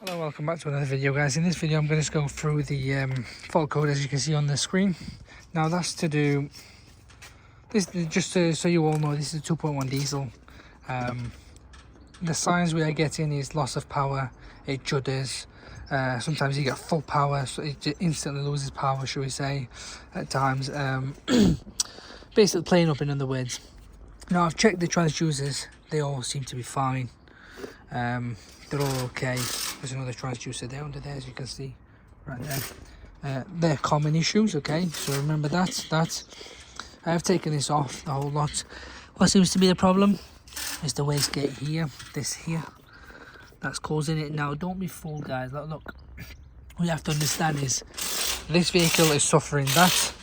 Hello, welcome back to another video, guys. In this video I'm going to go through the fault code, as you can see on the screen. Now that's to do this, so you all know, this is a 2.1 diesel. The signs we are getting is loss of power, it judders, sometimes you get full power, so it instantly loses power, should we say, at times. Basically playing up, in other words. Now I've checked the transducers, they all seem to be fine. They're all okay. There's another transducer there under there, as you can see right there. They're common issues, okay, so remember that I have taken this off the whole lot. What seems to be the problem is the wastegate here, this here, that's causing it. Now don't be fooled, guys. Look, what you have to understand is this vehicle is suffering that.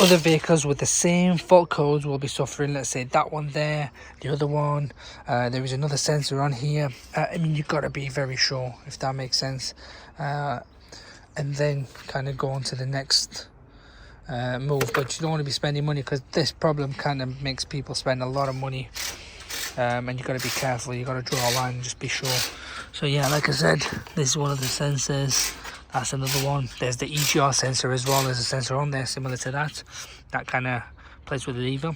Other vehicles with the same fault codes will be suffering, let's say that one there, the other one, there is another sensor on here. I mean, you've got to be very sure, if that makes sense, and then kind of go on to the next move. But you don't want to be spending money, because this problem kind of makes people spend a lot of money, and you've got to be careful. You've got to draw a line and just be sure. So yeah, like I said, this is one of the sensors. That's another one. There's the EGR sensor as well. There's a sensor on there similar to that. That kind of plays with the lever.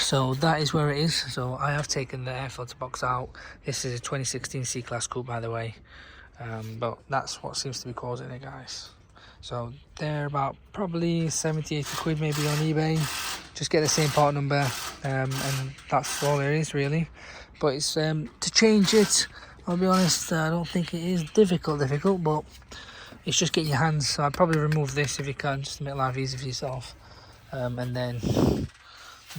So that is where it is. So I have taken the air filter box out. This is a 2016 C-Class coupe, by the way. But that's what seems to be causing it, guys. So they're about probably 70-80 quid maybe on eBay. Just get the same part number, and that's all there is really. But it's to change it, I'll be honest, I don't think it is difficult, but it's just getting your hands. So I'd probably remove this if you can, just to make life easy for yourself. And then,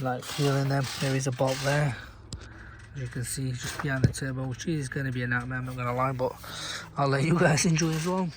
like, feeling them, there is a bolt there, as you can see, just behind the turbo, which is going to be a nightmare, I'm not going to lie, but I'll let you guys enjoy as well.